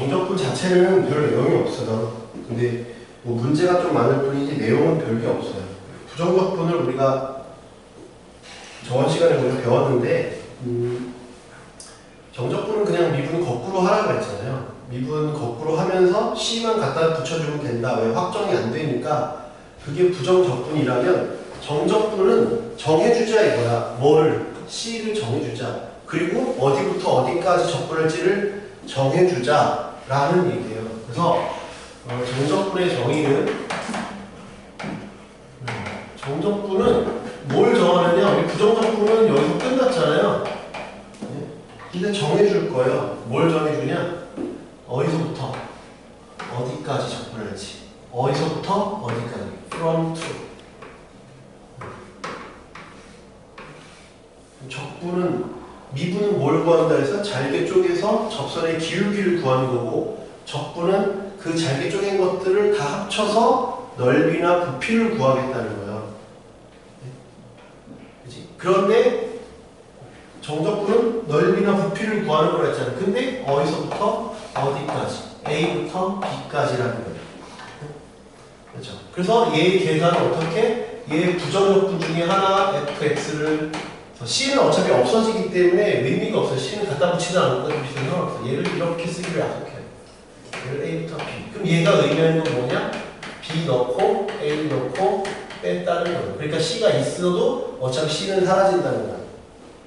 정적분 자체는 별 내용이 없어요. 근데 뭐 문제가 좀 많을 뿐이지 내용은 별게 없어요. 부정적분을 우리가 저번 시간에 우리가 배웠는데 정적분은 그냥 미분 거꾸로 하라고 했잖아요. 미분 거꾸로 하면서 C만 갖다 붙여주면 된다. 왜? 확정이 안 되니까. 그게 부정적분이라면 정적분은 정해주자 이거야. 뭐를? C를 정해주자. 그리고 어디부터 어디까지 적분할지를 정해주자 라는 얘기예요. 그래서 정적분의 정의는 정적분은 뭘 정하느냐? 부정적분은 여기서 끝났잖아요. 근데 정해줄 거예요. 뭘 정해주냐? 어디서부터 어디까지 적분할지. 어디서부터 어디까지. from to. 적분은 미분은 뭘 구한다 해서 잘게 쪼개서 접선의 기울기를 구하는 거고, 적분은 그 잘게 쪼갠 것들을 다 합쳐서 넓이나 부피를 구하겠다는 거예요. 그치? 그런데 정적분은 넓이나 부피를 구하는 거라 했잖아요. 근데 어디서부터 어디까지, A부터 B까지라는 거예요. 그렇죠? 그래서 얘의 계산은 어떻게? 얘의 부정적분 중에 하나 fx를 C는 어차피 없어지기 때문에 의미가 없어요. C는 갖다 붙이지 않는 것도 상관없어. 얘를 이렇게 쓰기로 약속해요. 얘를 A부터 B. 그럼 얘가 의미하는 건 뭐냐? B 넣고 A 넣고 뺐다는 거예요. 그러니까 C가 있어도 어차피 C는 사라진다는 거예요.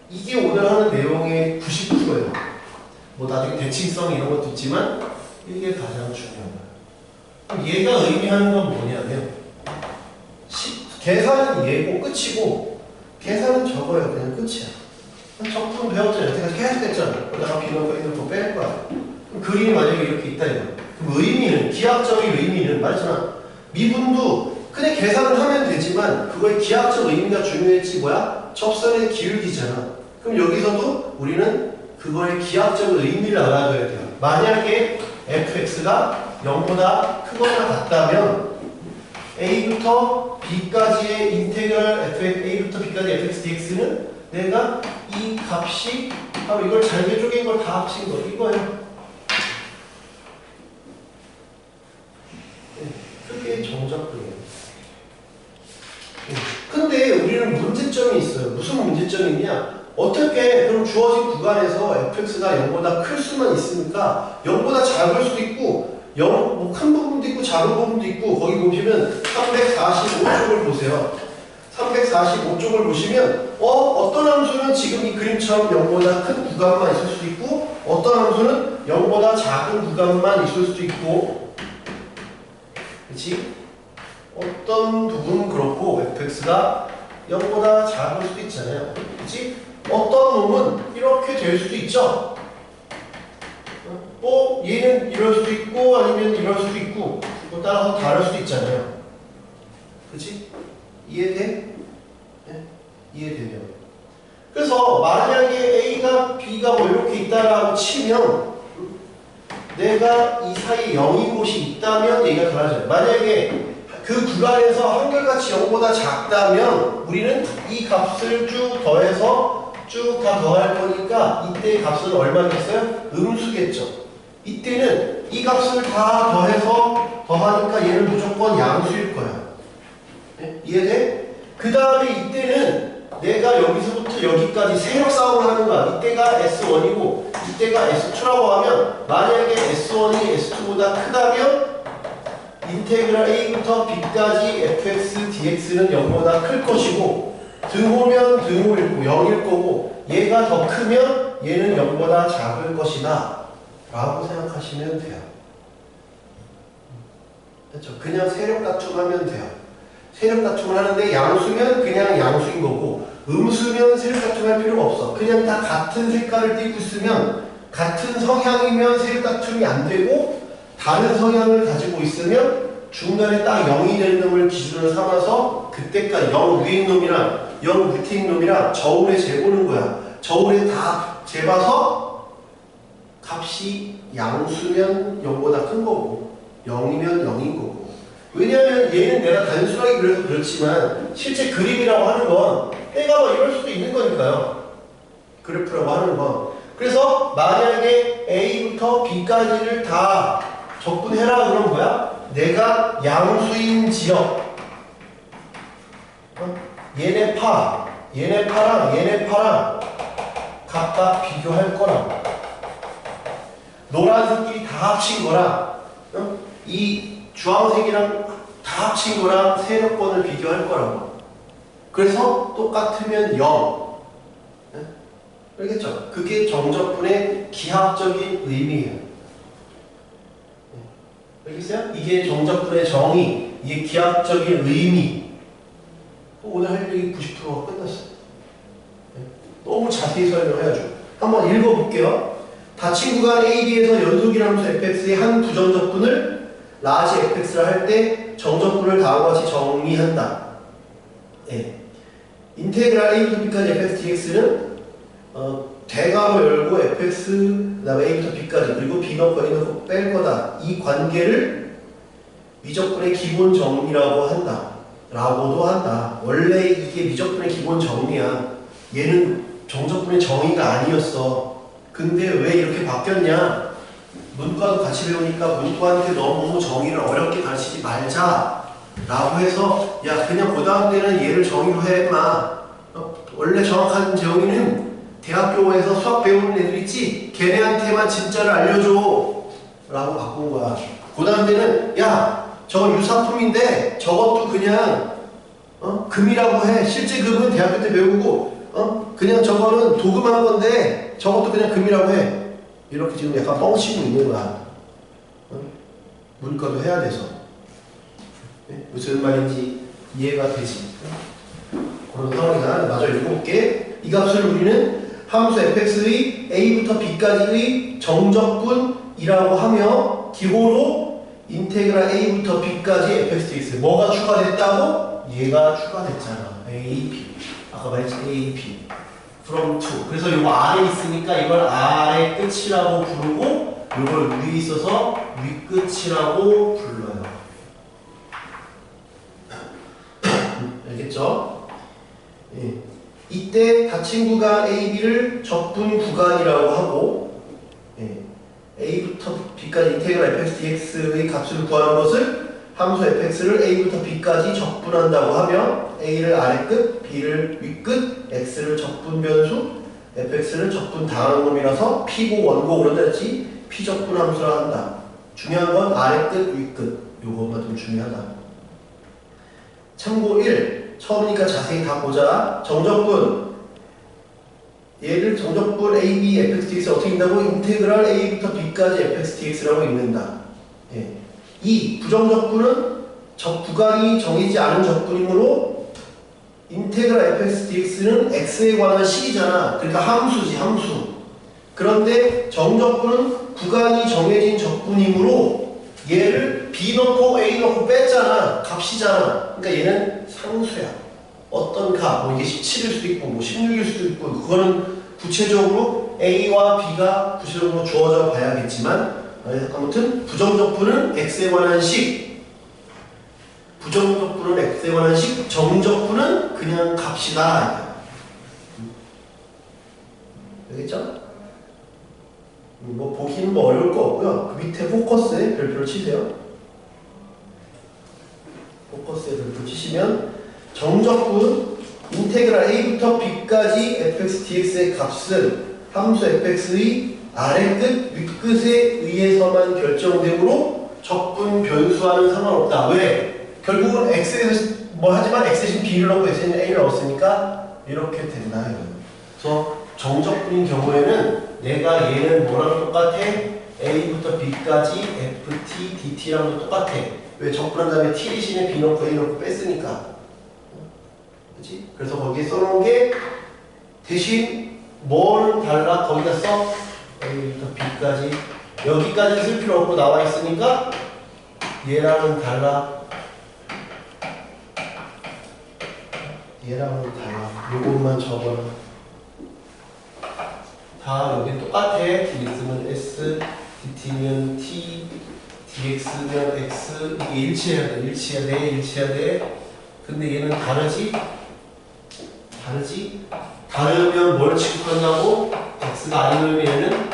이게 오늘 하는 내용의 90%예요. 뭐 나중에 대칭성 이런 것도 있지만 이게 가장 중요한 거예요. 그럼 얘가 의미하는 건 뭐냐면 계산은 얘고 끝이고 계산은 적어요. 그냥 끝이야. 적분 배웠잖아요. 여태까지 계속 했잖아요. 그러다가 B 넣고 A 넣고 뺄 거야. 그럼 그림이 만약에 이렇게 있다 이거. 그럼 의미는, 기하학적인 의미는 말했잖아. 미분도 그냥 계산을 하면 되지만 그거의 기하학적 의미가 중요했지 뭐야? 접선의 기울기잖아. 그럼 여기서도 우리는 그거의 기하학적 의미를 알아둬야 돼요. 만약에 fx가 0보다 크거나 같다면 a부터 b까지의 인테그럴 a부터 b까지 fx dx는 내가 이 값이 바로 이걸 잘게 쪼갠 걸 다 합친 거 이거예요. 그게 정적분이에요. 근데 우리는 문제점이 있어요. 무슨 문제점이 있냐? 어떻게 그럼 주어진 구간에서 fx가 0보다 클 수만 있으니까 0보다 작을 수도 있고 큰 부분도 있고 작은 부분도 있고 거기 보시면 345쪽을 보세요. 345쪽을 보시면 어떤 함수는 지금 이 그림처럼 0보다 큰 구간만 있을 수도 있고 어떤 함수는 0보다 작은 구간만 있을 수도 있고 그렇지? 어떤 부분은 그렇고 fx가 0보다 작을 수도 있잖아요. 그렇지? 어떤 놈은 이렇게 될 수도 있죠. 얘는 이럴 수도 있고 아니면 이럴 수도 있고 따라서 다를 수도 있잖아요. 그치? 이해돼? 네? 이해되죠? 그래서 만약에 A가 B가 뭐 이렇게 있다라고 치면 내가 이 사이 0인 곳이 있다면 얘가 달라져요. 만약에 그 구간에서 한결같이 0보다 작다면 우리는 이 값을 쭉 더해서 쭉 다 더할 거니까 이때의 값은 얼마겠어요? 음수겠죠. 이때는 이 값을 다 더해서 더하니까 얘는 무조건 양수일 거야. 네? 이해돼? 그 다음에 이때는 내가 여기서부터 여기까지 세력 싸움을 하는 거야. 이때가 S1이고 이때가 S2라고 하면 만약에 S1이 S2보다 크다면 인테그랄 A부터 B까지 fx dx는 0보다 클 것이고 등호면 등호일 거고 0일 거고 얘가 더 크면 얘는 0보다 작을 것이다 라고 생각하시면 돼요. 그렇죠? 그냥 세력 다툼하면 돼요. 세력 다툼을 하는데 양수면 그냥 양수인 거고 음수면 세력 다툼할 필요가 없어. 그냥 다 같은 색깔을 띠고 있으면 같은 성향이면 세력 다툼이 안 되고 다른 성향을 가지고 있으면 중간에 딱 0이 되는 놈을 기준으로 삼아서 그때까지 0 위인 놈이랑 0 밑에 있는 놈이랑 저울에 재보는 거야. 저울에 다 재봐서 값이 양수면 0보다 큰 거고 0이면 0인 거고 왜냐하면 얘는 내가 단순하게 그래서 그렇지만 실제 그림이라고 하는 건 해가 뭐 이럴 수도 있는 거니까요. 그래프라고 하는 건. 그래서 만약에 A부터 B까지 b까지를 다 적분해라. 그럼 뭐야? 내가 양수인 지역, 얘네 파랑 얘네 파랑 각각 비교할 거라. 노란색끼리 다 합친 거랑 이 주황색이랑 다 합친 거랑 세력권을 비교할 거라고. 그래서 똑같으면 0. 알겠죠? 그게 정적분의 기하학적인 의미예요. 알겠어요? 이게 정적분의 정의, 이게 기하학적인 의미. 오늘 할 얘기 90%가 끝났어요. 너무 자세히 설명해야죠. 한번 읽어볼게요. 닫힌 구간 AB에서 연속이함수 fx의 한 부정적분을 라지 fx를 할 때 정적분을 다음과 같이 정의한다. 네. 인테그랄 a부터 b까지 fx dx는 대괄호 열고 fx 그 다음에 a부터 b까지 그리고 b 넣고 a 넣고 뺄 거다. 이 관계를 미적분의 기본 정의라고 한다. 라고도 한다. 원래 이게 미적분의 기본 정의야. 얘는 정적분의 정의가 아니었어. 근데 왜 이렇게 바뀌었냐? 문과도 같이 배우니까 문과한테 너무 정의를 어렵게 가르치지 말자 라고 해서 야 그냥 고등학교 때는 얘를 정의로 해 마. 원래 정확한 정의는 대학교에서 수학 배우는 애들 있지? 걔네한테만 진짜를 알려줘 라고 바꾼 거야. 고등학교 때는 야 저거 유사품인데 저것도 그냥 금이라고 해. 실제 금은 대학교 때 배우고 그냥 저거는 도금한 건데 저것도 그냥 금이라고 해. 이렇게 지금 약간 뻥치고 있는 거야. 문과도 해야 돼서. 네? 무슨 말인지 이해가 되지? 그런 상황이다. 마저 읽어볼게. 이 값을 우리는 함수 fx의 a부터 b까지의 정적분이라고 하며 기호로 인테그랄 a부터 b까지 fx dx. 뭐가 추가됐다고? 얘가 추가됐잖아. a, b. 아까 말했지 a, b. from to. 그래서 이거 아래 있으니까 이걸 아래 끝이라고 부르고 이걸 위에 있어서 위 끝이라고 불러요. 알겠죠? 예. 이때 닫힌 구간 AB를 적분 구간이라고 하고 A부터 B까지 인테그랄 fx dx의 값을 구하는 것을 함수 fx를 A부터 B까지 적분한다고 하며 A를 아래 끝, B를 위 끝, X를 적분 변수, fx를 적분 당하는 놈이라서 P고 원고 그런다 했지 P적분 함수라 한다. 중요한 건 아래 끝, 위 끝. 요거가 좀 중요하다. 참고 1. 처음이니까 자세히 다 보자. 정적분. 얘를 정적분 AB fx dx 어떻게 읽는다고? 인테그랄 A부터 B까지 fx dx라고 읽는다. 예. 2. 부정적분은 구간이 정해지지 않은 적분이므로 인테그랄 fx dx는 x에 관한 식이잖아. 그러니까 함수지, 함수. 그런데 정적분은 구간이 정해진 적분이므로 얘를 b 넣고 a 넣고 뺐잖아. 값이잖아. 그러니까 얘는 상수야. 어떤 값, 뭐 이게 17일 수도 있고 뭐 16일 수도 있고 그거는 구체적으로 a와 b가 구체적으로 주어져 봐야겠지만 아무튼 부정적분은 x에 관한 식, 부정적분은 x에 관한 식, 정적분은 그냥 값이다. 알겠죠? 뭐 보기는 뭐 어려울 거 없고요. 그 밑에 포커스에 별표를 치세요. 포커스에 별표 치시면 정적분 인테그랄 a부터 b까지 fx dx의 값은 함수 fx의 아래 끝, 위 끝에 의해서만 결정되므로 적분 변수와는 상관없다. 왜? 결국은 x에서 뭐 하지만 x 대신 b를 넣고 x 대신 a를 넣었으니까 이렇게 된다. 그래서 정적분인 경우에는 내가 얘는 뭐랑 똑같아? a부터 b까지 ft, dt랑도 똑같아. 왜? 적분한 다음에 t 대신에 b 넣고 a 넣고 뺐으니까. 그치? 그래서 거기에 써놓은 게 대신 뭐는 달라? 거기다 써? a부터 b까지. 여기까지 쓸 필요 없고 나와 있으니까 얘랑은 달라. 얘랑은 달라. 요것만 적어라. 다 여기 똑같아. dx는 s, dt면 t, dx면 x. 이게 일치해야 돼. 일치해야 돼. 일치해야 돼. 근데 얘는 다르지? 다르지? 다르면 뭘 취급한다고? x가 아니면 얘는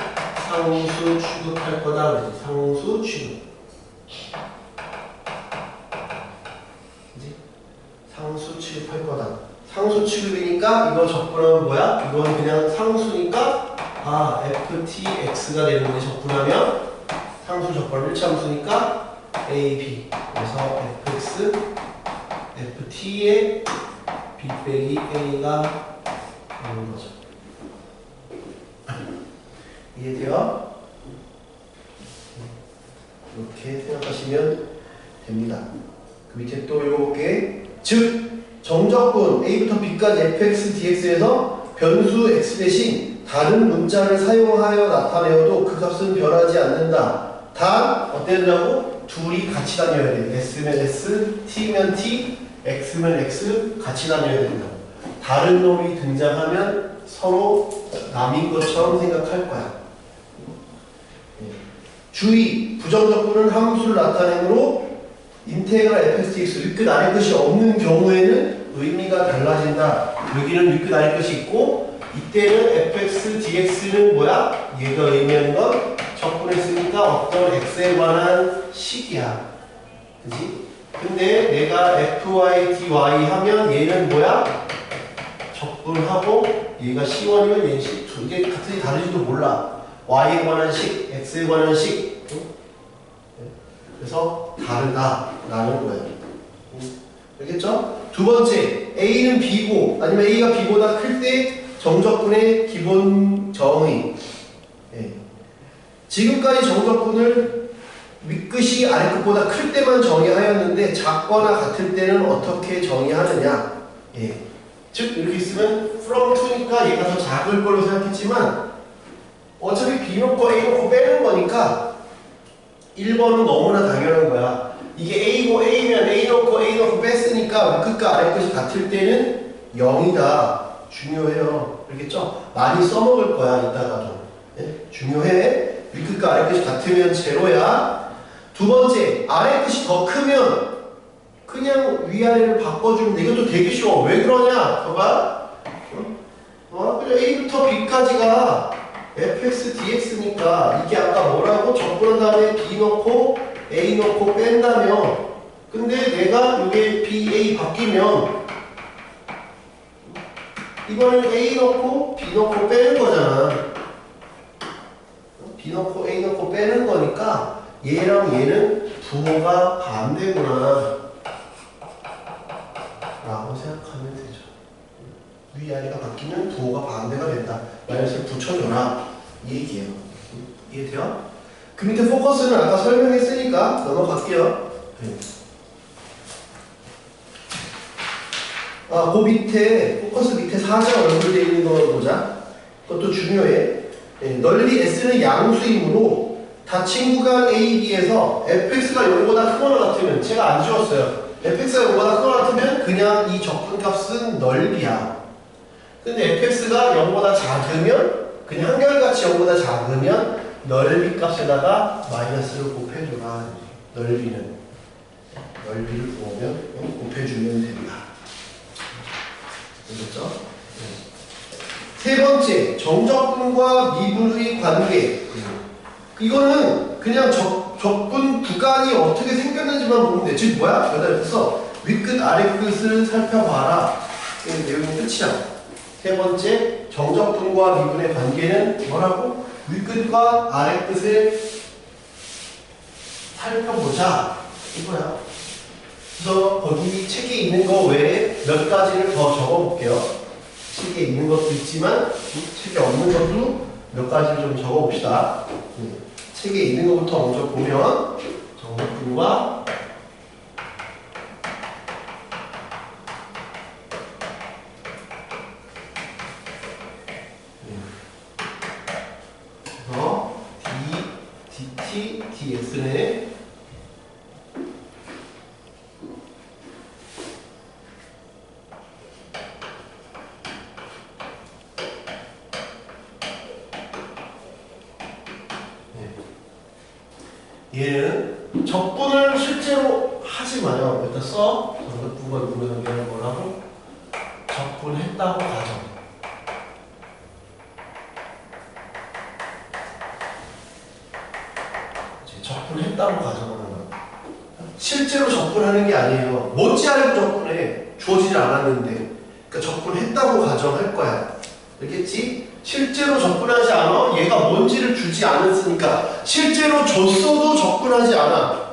상수 취급할 거다 그러지. 상수 취급. 그지? 상수 취급할 거다. 상수 취급이니까 이거 적분하면 뭐야? 이건 그냥 상수니까 ftx가 되는데 적분하면 상수 적분 1차함수니까 a, b. 그래서 fx, ft의 b 빼기 a가 되는 거죠. 이해돼요? 이렇게 생각하시면 됩니다. 그 밑에 또 읽어볼게. 즉 정적분 a부터 b까지 fx, dx에서 변수 x 대신 다른 문자를 사용하여 나타내어도 그 값은 변하지 않는다. 단 어때야 된다고? 둘이 같이 다녀야 돼. s면 s, t면 t, x면 x 같이 다녀야 된다. 다른 놈이 등장하면 서로 남인 것처럼 생각할 거야. 주의! 부정적분은 함수를 나타내므로 인테그랄 fx, dx 윗끝 아래 끝이 없는 경우에는 의미가 달라진다. 여기는 윗끝 아래 끝이 있고 이때는 fx, dx는 뭐야? 얘가 의미하는 건 적분했으니까 어떤 x에 관한 식이야. 그지? 근데 내가 fy, dy 하면 얘는 뭐야? 적분하고 얘가 c1이면 얘는 c2. 이게 같은지 다른지도 몰라. y에 관한 식, x에 관한 식. 그래서 다르다라는 거예요. 알겠죠? 두 번째, a는 b고 아니면 a가 b보다 클 때 정적분의 기본 정의. 지금까지 정적분을 윗끝이 아래끝보다 클 때만 정의하였는데 작거나 같을 때는 어떻게 정의하느냐. 즉 이렇게 있으면 from 2니까 얘가 더 작을 걸로 생각했지만 어차피 b 놓고 a 놓고 빼는 거니까 1번은 너무나 당연한 거야. 이게 a고 a면 a 놓고 뺐으니까 끝과 아래 끝이 같을 때는 0이다. 중요해요. 알겠죠? 많이 써먹을 거야 이따가도. 중요해. 윗끝과 아래 끝이 같으면 제로야. 두 번째, 아래 끝이 더 크면 그냥 위아래를 바꿔주면 돼. 이것도 되게 쉬워. 왜 그러냐? 봐봐. 그냥 a부터 b까지가 fx, dx니까 이게 아까 뭐라고? 적분한 다음에 b 넣고 a 넣고 뺀다며. 근데 내가 이게 b, a 바뀌면 이거는 a 넣고 b 넣고 빼는 거잖아. b 넣고 a 넣고 빼는 거니까 얘랑 얘는 부호가 반대구나 라고 생각하면 되죠. 위아래가 바뀌면 부호가 반대가 된다. 마이너스를 붙여줘라. 이 얘기예요. 이해돼요? 그 밑에 포커스는 아까 설명했으니까 넘어갈게요. 그 밑에 포커스 밑에 사자 얼굴 되어 있는 거 보자. 그것도 중요해. 넓이 S는 양수이므로 닫힌 구간 A, B에서 fx가 0보다 크거나 같으면 제가 안 지웠어요. fx가 0보다 크거나 같으면 그냥 이 적분값은 넓이야. 근데 fx가 0보다 작으면 그냥 한결같이 0보다 작으면 넓이 값에다가 마이너스를 곱해줘라. 넓이를 구하면 곱해주면 된다. 알겠죠? 세 번째, 정적분과 미분의 관계. 이거는 그냥 적분 구간이 어떻게 생겼는지만 보면 돼. 즉 뭐야? 여기다 이렇게 써. 윗끝 아래끝을 살펴봐라. 이게 내용이 끝이야. 세 번째, 정적분과 미분의 관계는 뭐라고? 윗끝과 아래끝을 살펴보자. 이거야. 그래서 거기 책에 있는 거 외에 몇 가지를 더 적어볼게요. 책에 있는 것도 있지만 책에 없는 것도 몇 가지를 좀 적어봅시다. 책에 있는 것부터 먼저 보면 정적분과 그래서 dt, ds는 얘는 적분을 실제로 하지 마요. 일단 써. 정적분과 미분의 관계는 뭐라고? 적분했다고 가정. 접근했다고 가정하는 거야. 실제로 접근하는 게 아니에요. 못지않게 접근해. 주어지지 않았는데. 그러니까 접근했다고 가정할 거야. 알겠지? 실제로 접근하지 않아. 얘가 뭔지를 주지 않았으니까 실제로 줬어도 접근하지 않아.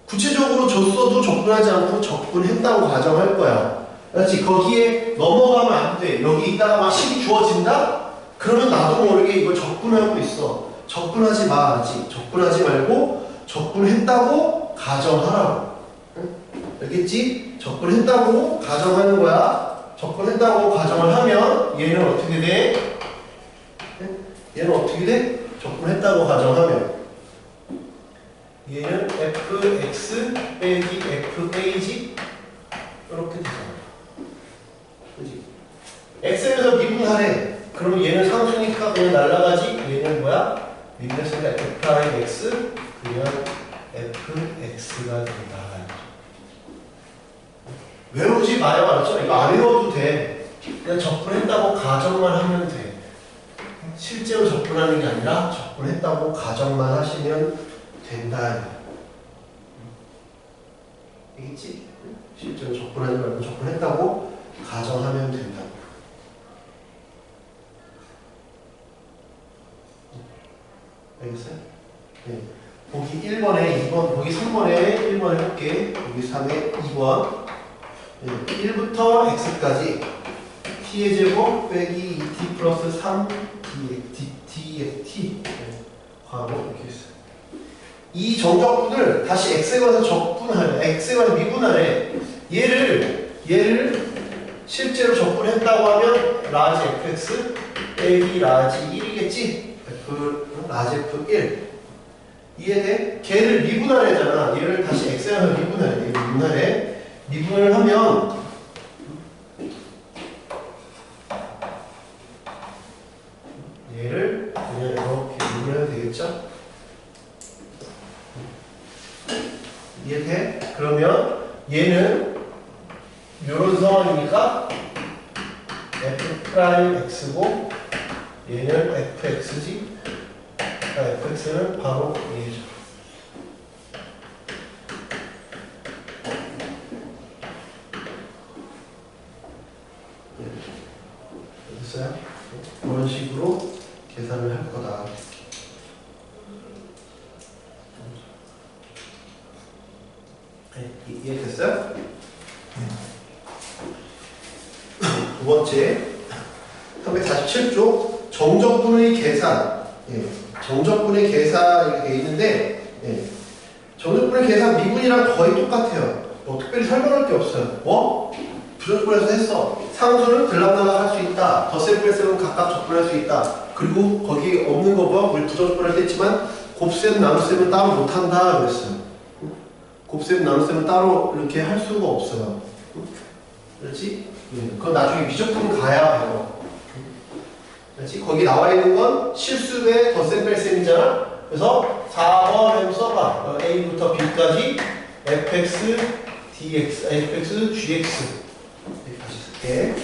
구체적으로 줬어도 접근하지 않고 접근했다고 가정할 거야. 그렇지? 거기에 넘어가면 안 돼. 여기 있다가 막 식이 주어진다? 그러면 나도 모르게 이걸 접근하고 있어. 접근하지 말지. 접근하지 말고 접근했다고 가정하라고. 응? 알겠지? 접근했다고 가정하는 거야. 접근했다고 가정을 하면 얘는 어떻게 돼? 얘는 어떻게 돼? 접근했다고 가정하면 얘는 fx 빼기 fa지 이렇게 되잖아. 그지? x에서 미분하래. 그러면 얘는 상수니까 그냥 날라가지. 얘는 뭐야? 미분했으니까 f'x 그냥 fx가 된다. 외우지 마요. 알았죠? 이거 안 외워도 돼. 그냥 접근했다고 가정만 하면 돼. 실제로 접근하는 게 아니라 접근했다고 가정만 하시면 된다. 알겠지? 실제로 접근하지 말고 접근했다고 가정하면 된다고. 알겠어요? 네. 보기 1번에 2번, 보기 3번에 1번 해볼게. 보기 3에 2번. 네. 1부터 x까지 t의 제곱 빼기 2t 플러스 3 dt 괄호 이렇게 있어요. 이 정적분을 다시 x에 관해서 적분하래. x에 관해서 미분하래. 얘를 실제로 적분했다고 하면 라지 fx 빼기 라지 1이겠지? 라지 f1 이해돼? 걔를 미분하래잖아. 얘를 다시 x에 관해서 미분하래. 얘를 미분하래. 미분을 하면 얘를 그냥 이렇게 미분해도 되겠죠? 이해돼? 그러면 얘는 이런 상황이니까 f'x고 얘는 fx지? fx는 바로 얘죠. 됐어요? 그런 식으로 계산을 할 거다. 네, 이해됐어요? 두 번째 347쪽 정적분의 계산. 예, 정적분의 계산 이렇게 돼 있는데 예, 정적분의 계산 미분이랑 거의 똑같아요. 뭐 특별히 설명할 게 없어요. 뭐? 부정적분해서 했어. 상수는 들락날락 할 수 있다. 덧셈 뺄셈은 각각 적분할 수 있다. 그리고 거기 없는 거 봐. 우리 부정적분할 때 했지만 곱셈 나눗셈은 따로 못한다 그랬어요. 곱셈 나눗셈은 따로 이렇게 할 수가 없어요. 그렇지? 그건 나중에 미적분 가야 배워. 그렇지? 거기 나와 있는 건 실수의 덧셈 뺄셈이잖아. 그래서 4번 써봐. A부터 B까지 fx dx, fx gx 이렇게 다시 쓸게.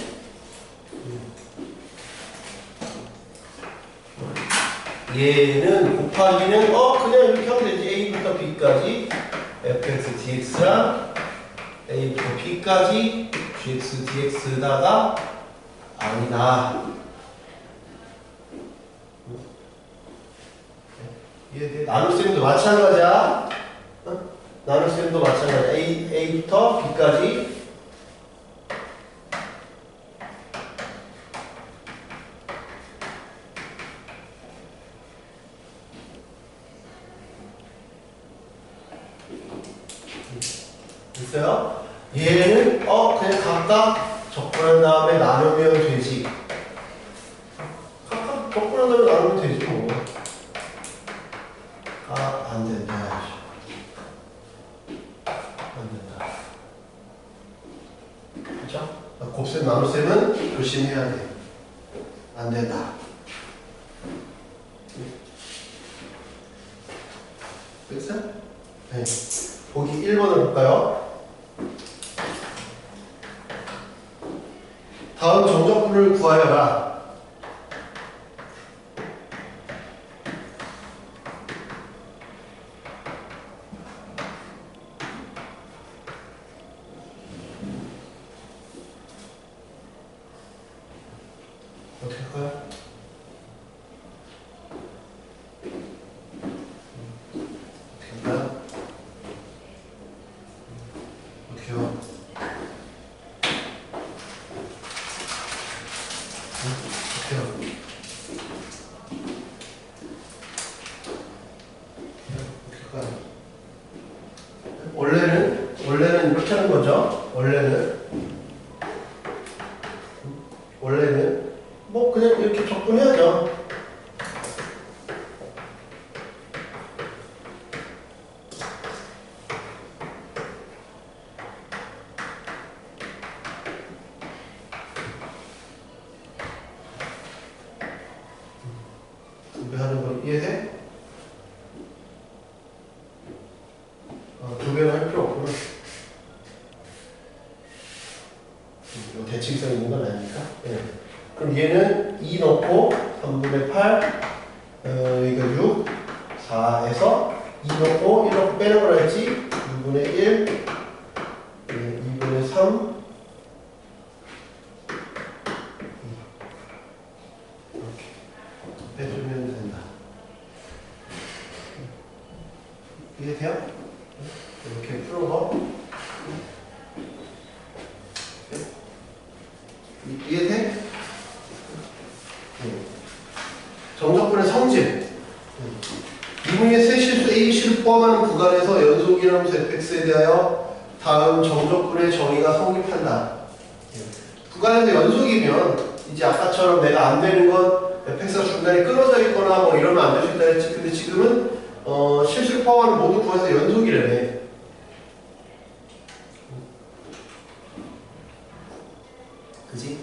얘는 곱하기는 그냥 이렇게 하면 되지. A부터 B까지 fx dx랑 A부터 B까지 gx dx다가 아니다. 나눗셈도 마찬가지야. 나눗셈도 마찬가지야. A부터 B까지 됐어요? 얘는 그냥 각각 적분한 다음에 나누면 되지. 각각 적분한 다음에 나누면 되지 뭐. 안 된다. 안 된다. 그렇죠? 곱셈 나눗셈은 조심해야 돼. 안 된다. 됐어요? 네. 보기 1번을 볼까요? 다음 정적분을 구하여라. 이해돼? 두 배로 할 필요 없구나. 이거 대칭성 있는 건 아니니까. 네. 그럼 얘는 2 넣고 3분의 8 이거 6 4에서 2 넣고 1 넣고 빼는 걸 했지. 2분의 1 2분의 3 이렇게 빼주면 된다. 이해돼요? 이렇게 풀어서 이해돼? 정적분의 성질 이분의 세 실수 ABC를 포함하는 구간에서 연속이함수 fx에 대하여 다음 정적분의 정의가 성립한다. 구간에서 연속이면 이제 아까처럼 내가 안 되는 건 fx가 중간에 끊어져 있거나 뭐 이러면 안 될 수 있다 했지. 근데 지금은 실수를 포함하는 모든 구간에서 연속이래네. 그지?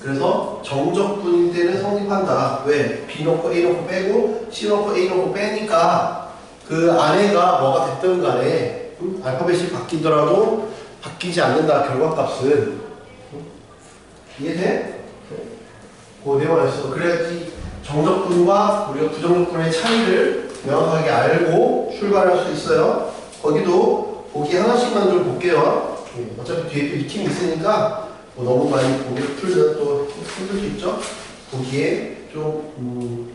그래서 정적분일 때는 성립한다. 왜? B 놓고 A 놓고 빼고 C 놓고 A 놓고 빼니까 그 안에가 뭐가 됐든 간에 알파벳이 바뀌더라도 바뀌지 않는다. 결과값은. 이해돼? 그 내용에서 그래야지 정적분과 우리가 부정적분의 차이를 명확하게 알고 출발할 수 있어요. 거기도 보기 하나씩만 좀 볼게요. 어차피 뒤에 또 익힘이 있으니까 뭐 너무 많이 보기 풀면 또 힘들 수 있죠. 보기에 좀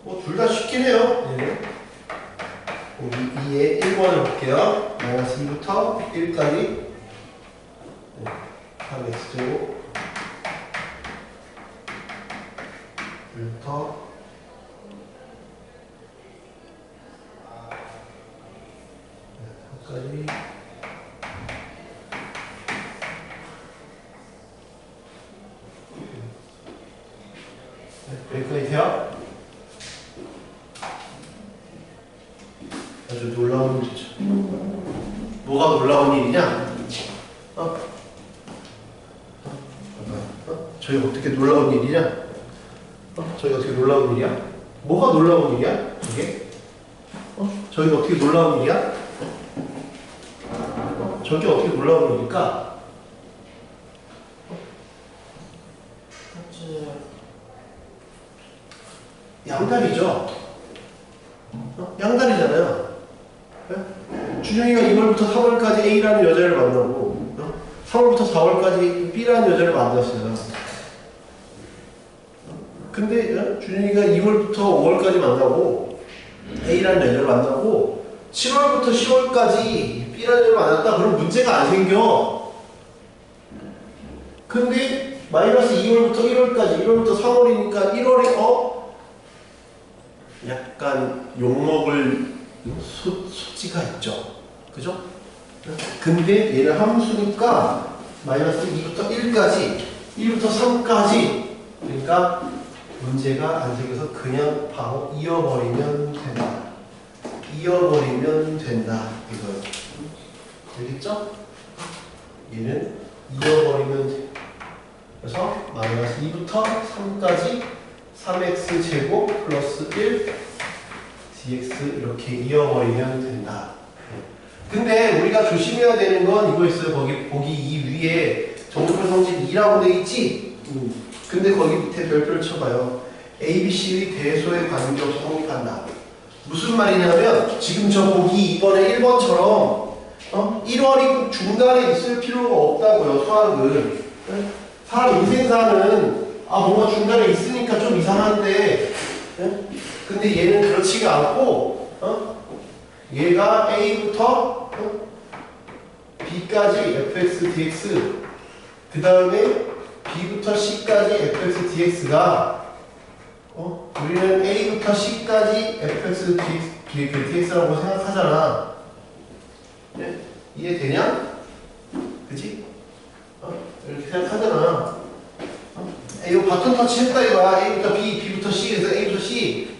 뭐 둘 다 쉽긴 해요. 보기 2의 1번을 볼게요. 마이너스 2부터 1까지 3x제곱 1부터 까지 여기까지 돼요? 아주 놀라운 일이죠. 뭐가 놀라운 일이냐? 저희가 어떻게 놀라운 일이냐? 저희가 어떻게 놀라운 일이야? 뭐가 놀라운 일이야? 이게? 저희가 어떻게 놀라운 일이야? 저게 어떻게 놀라운 일일까? 양다리죠? 양다리잖아요. 준영이가 2월부터 3월까지 A라는 여자를 만나고 3월부터 4월까지 B라는 여자를 만났어요. 근데 준영이가 2월부터 5월까지 만나고 A라는 여자를 만나고 7월부터 10월까지 B라는 여자를 만났다. 그럼 문제가 안 생겨. 근데 마이너스 2월부터 1월까지 1월부터 3월이니까 1월에 약간 욕먹을 소지가 있죠. 그죠? 근데 얘는 함수니까 마이너스 2부터 1까지 1부터 3까지 그러니까 문제가 안 생겨서 그냥 바로 이어버리면 된다. 이어버리면 된다. 이거요. 알겠죠? 얘는 이어버리면 돼. 그래서 마이너스 2부터 3까지 3x제곱 플러스 1 dx 이렇게 이어버리면 된다. 근데 우리가 조심해야 되는 건 이거 있어요. 거기 보기 이 위에 정적분 성질 2라고 돼 있지? 근데 거기 밑에 별표를 쳐봐요. ABC의 대소에 관계없이 성립한다. 무슨 말이냐면 지금 저 보기 2번에 1번처럼 1월이 중간에 있을 필요가 없다고요. 수학은. 사람 인생사는 뭔가 중간에 있으니까 좀 이상한데 근데 얘는 그렇지가 않고 얘가 A부터 B까지 fx dx 그 다음에 B부터 C까지 fx dx가 우리는 A부터 C까지 fx dx라고 생각하잖아. 네? 이해되냐? 그치? 이렇게 생각하잖아. 이거 바톤 터치 했다 이거야. A부터 B, B부터 C, 그래서 A부터 C.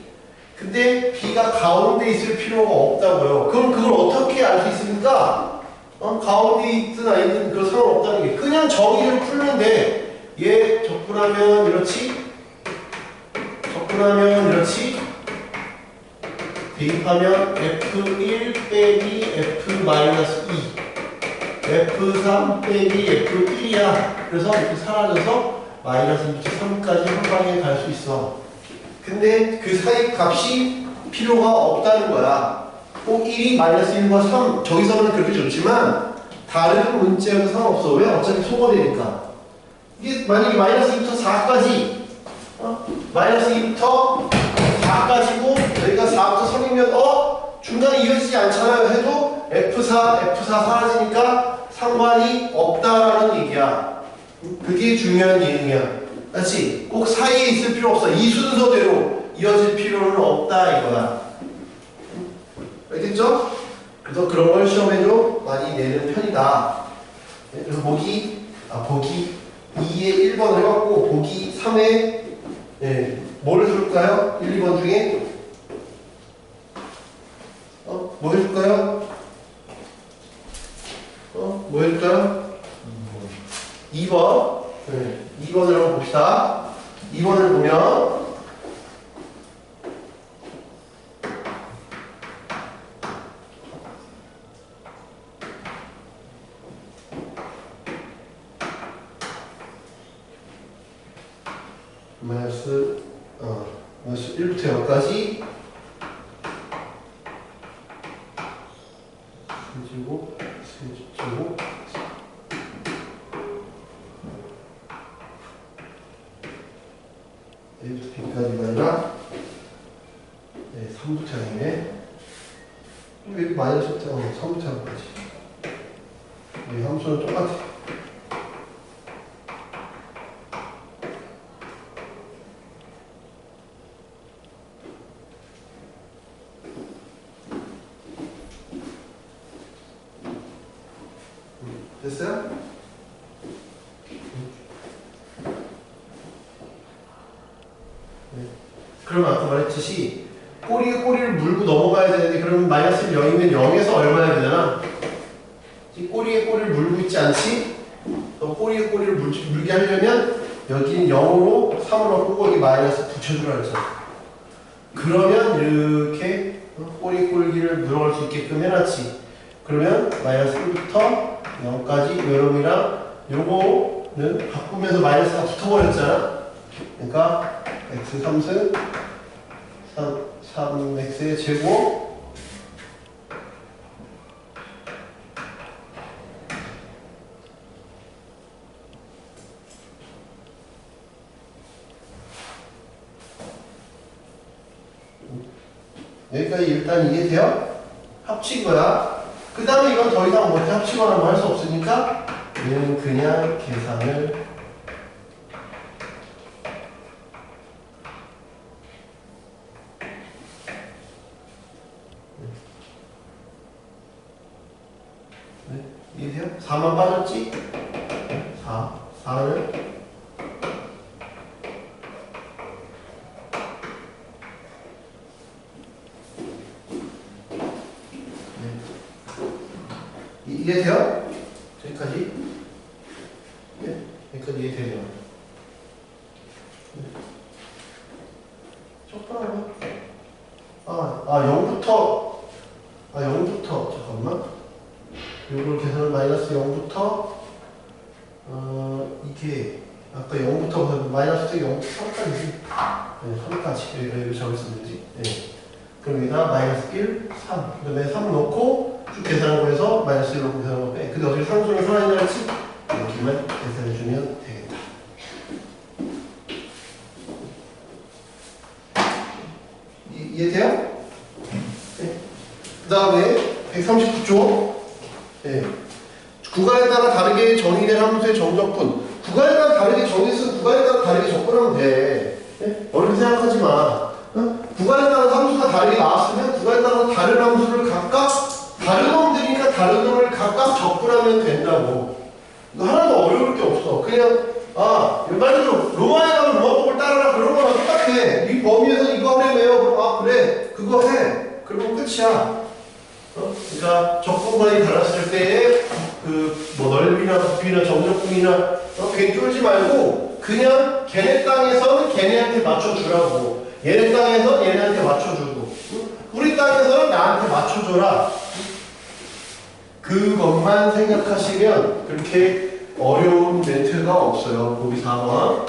근데 B가 가운데 있을 필요가 없다고요. 그럼 그걸 어떻게 알 수 있습니까? 가운데 있든 아니든 그런 상관없다는 게 그냥 정의를 풀면 돼. 얘 적분하면 이렇지? 적분하면 F라면 이렇지? 대입하면 F1 빼기 F-2 F3 빼기 F1이야. 그래서 이렇게 사라져서 마이너스 3까지 한 방에 갈 수 있어. 근데 그 사이 값이 필요가 없다는 거야. 꼭 1이 마이너스 1과 3 저기서는 그렇게 좋지만 다른 문자여도 상관없어. 왜? 어차피 소거되니까. 이게 만약에 마이너스 2부터 4까지 마이너스 2부터 4까지고 여기가 4부터 3이면 중간에 이어지지 않잖아요 해도 F4 사라지니까 상관이 없다라는 얘기야. 그게 중요한 예능이야. 그렇지? 꼭 사이에 있을 필요 없어. 이 순서대로 이어질 필요는 없다 이거야. 알겠죠? 그래서 그런 걸 시험에도 많이 내는 편이다. 그래서 보기 2에 1번을 해갖고 보기 3에 뭘 해줄까요? 1, 2번 중에 뭐 해줄까요? 뭐 해줄까요? 2번 2번을 한번 봅시다. 2번을 보면 마이너스 1부터 0까지 세제곱 A부터 B까지가 아니라 3부터 0이네. 왜 이렇게 마이너스부터 3부터 0까지 이 함수는 똑같아. 됐어요? 그러면 아까 말했듯이 꼬리에 꼬리를 물고 넘어가야 되는데 그러면 마이너스 0이면 0에서 얼마야 되잖아. 꼬리에 꼬리를 물고 있지 않지? 너 꼬리에 꼬리를 물게 하려면 여기는 0으로 3으로 끄고 여기 마이너스 붙여주라 했잖아. 그러면 이렇게 꼬리에 꼬리를 물어갈 수 있게끔 해놨지. 그러면 마이너스 1부터 0까지 요놈이랑 요거는 바꾸면서 마이너스가 붙어버렸잖아. 그러니까 x 3승 3x의 제곱 여기까지 일단 이해돼요? 합친 거야. 그 다음에 이건 더 이상 뭐 합치거나 뭐 할 수 없으니까 얘는 그냥 계산을 이해돼요? 4만 빠졌지? 4는 이해돼요? 여기까지? 네? 여기까지 이해되죠? 적당하네. 0부터 잠깐만. 요걸 계산을 마이너스 0부터 이게 아까 0부터 마이너스 0부터 3까지 3까지 여기 적었으면 되지. 그럼 여기다 마이너스 1, 3 그 다음에 3 넣고 쭉 계산한 거에서 마이너스 1로 계산한 거 빼. 근데 어떻게 상수는 살아있냐 했지? 이렇게만 계산해주면 되겠다. 이해돼요? 네. 그 다음에 139조 구간에 따라 다르게 정의된 함수의 정적분. 구간에 따라 다르게 정의했으면 구간에 따라 다르게 접근하면 돼. 어렵게 생각하지 마. 구간에 따라 함수가 다르게 나왔으면 구간에 따라 다른 함수를 각각 다른 놈들이니까 다른 놈을 각각 접근하면 된다고. 이거 하나도 어려울 게 없어. 그냥 말대로 로마에 가면 로마법을 따라라 그런 거랑 똑같아. 이 범위에서 이거 하려면 그럼 그래 그거 해. 그러면 끝이야. 그러니까 적분관이 달랐을 때의 뭐 넓이나 부피나 정적분이나 괜히 쫄지 말고 그냥 걔네 땅에서는 걔네한테 맞춰주라고. 얘네 땅에서 얘네한테 맞춰주고 우리 땅에서는 나한테 맞춰줘라. 그것만 생각하시면 그렇게 어려운 멘트가 없어요. 보기 4번.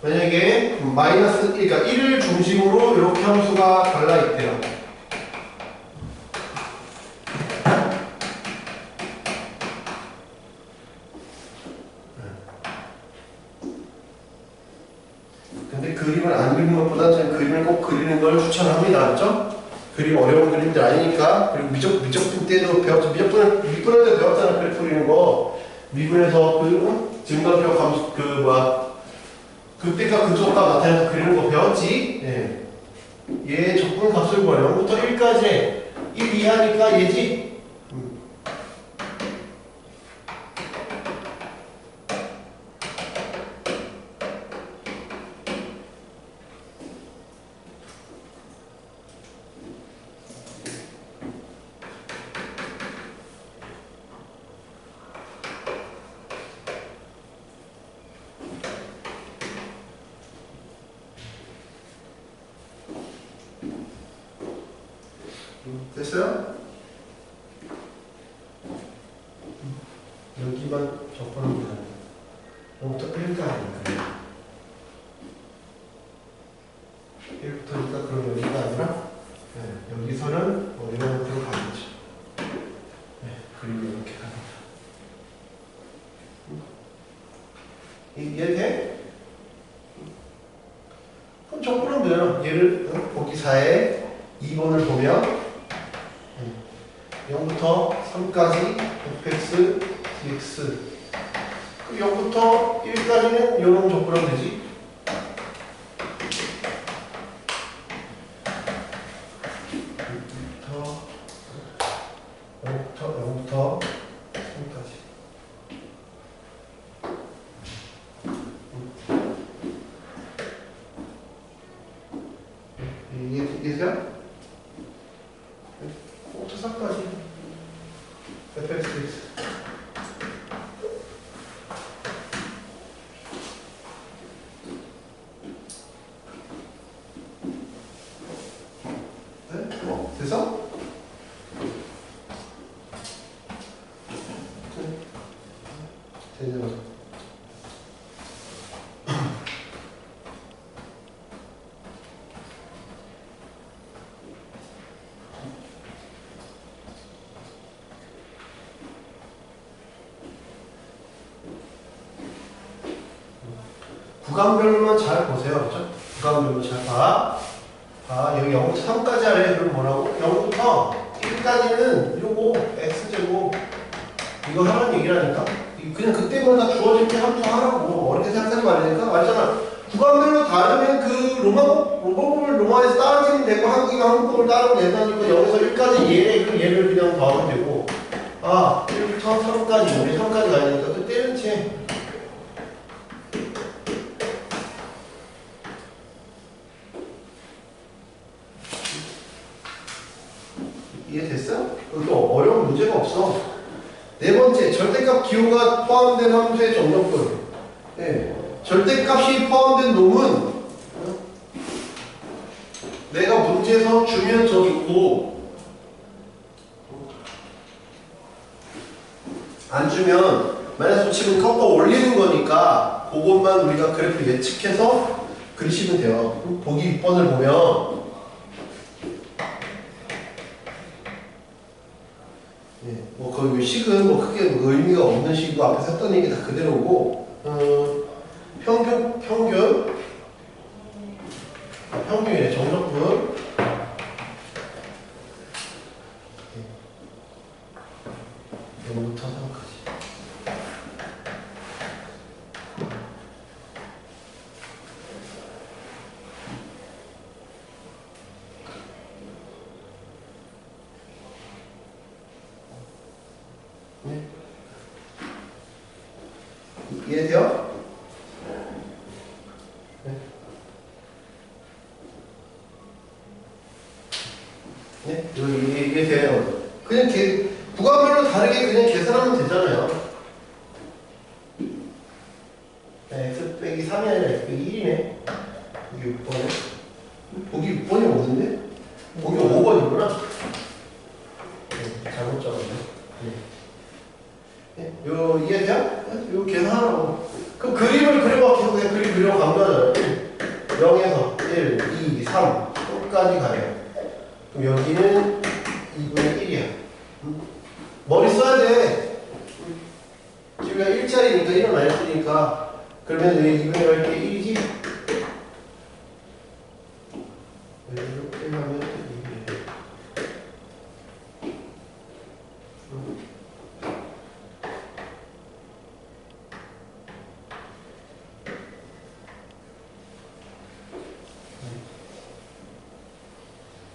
만약에 마이너스, 그러니까 1을 중심으로 이렇게 함수가 달라있대요. 근데 그림을 안 그리는 것보다 저는 그림을 꼭 그리는 걸 추천합니다. 그렇죠? 그림 어려운 그림들 아니니까. 그리고 미적분 때도 배웠죠. 미분할 때 배웠잖아. 그래프 그리는 거. 미분에서 그 증가표 감수 극대값 극소값 나타내서 그리는 거 배웠지? 예. 얘 적분 값을 구하려 0부터 1까지 1 이하니까 얘지? 됐어요? 여기만 적분하면 돼요. 0부터 1까지. 1부터 1까 그럼 여기가 아니라 여기서는 이만큼 가겠죠. 그리고 이렇게 갑니다. 이해돼? 그럼 적분하면 돼요. 얘를 보기 4에 2번을 보면 0부터 3까지 fx, dx 0부터 1까지는 이런 적분하면 되지. .0부터 3까지 이해되세요? 0부터 4까지 fx, dx 됐어? 되죠. 구간별로만 잘 보세요. 그렇죠? 구간별로 잘 봐. 여기 0부터 3까지 하래. 그럼 뭐라고? 0부터 1까지는 요거 x제곱 이거 하라는 얘기라니까. 그냥 그때마다 주어질 때 함수 하라고. 어렵게 생각하지 말라니까. 말잖아. 구간별로 다르면 그 로마법을 로마에서 따라지면 되고 한국법을 따르면 된다니까. 0에서 1까지 얘를 그냥 더하면 되고 1부터 3까지 우리 3까지 가야 되니까 그때는 이해됐어? 또 어려운 문제가 없어. 네 번째, 절대값 기호가 포함된 함수의 정적분. 절대값이 포함된 놈은 내가 문제에서 주면 저 좋고 안 주면 마이너스 치면 꺾어 올리는 거니까 그것만 우리가 그래프 예측해서 그리시면 돼요. 보기 6번을 보면 거기 식은 크게 의미가 없는 식이고 앞에서 했던 얘기 다 그대로고 평균이래. 정적분 0부터 3까지 이해돼요? 이해돼요? 그냥 구간별로 다르게 그냥 계산하면 되잖아요. x 빼기 3이 아니라 x 빼기 1이네. 보기 6번이 없는데? 보기 5번이구나. 네, 잘못 적었네. 네. 요 이해돼요? 요 계산하라고. 그럼 그림을 그려봐. 계속 그냥 그림 그려 강조하잖아요. 0에서 1, 2, 3 끝까지 가요. 그럼 여기는 2분의 1이야. 머리 써야 돼. 지금 1짜리니까 1을 많이 쓰니까 그러면 왜 2분의 갈 때 1이지? 이렇게 하면 2분의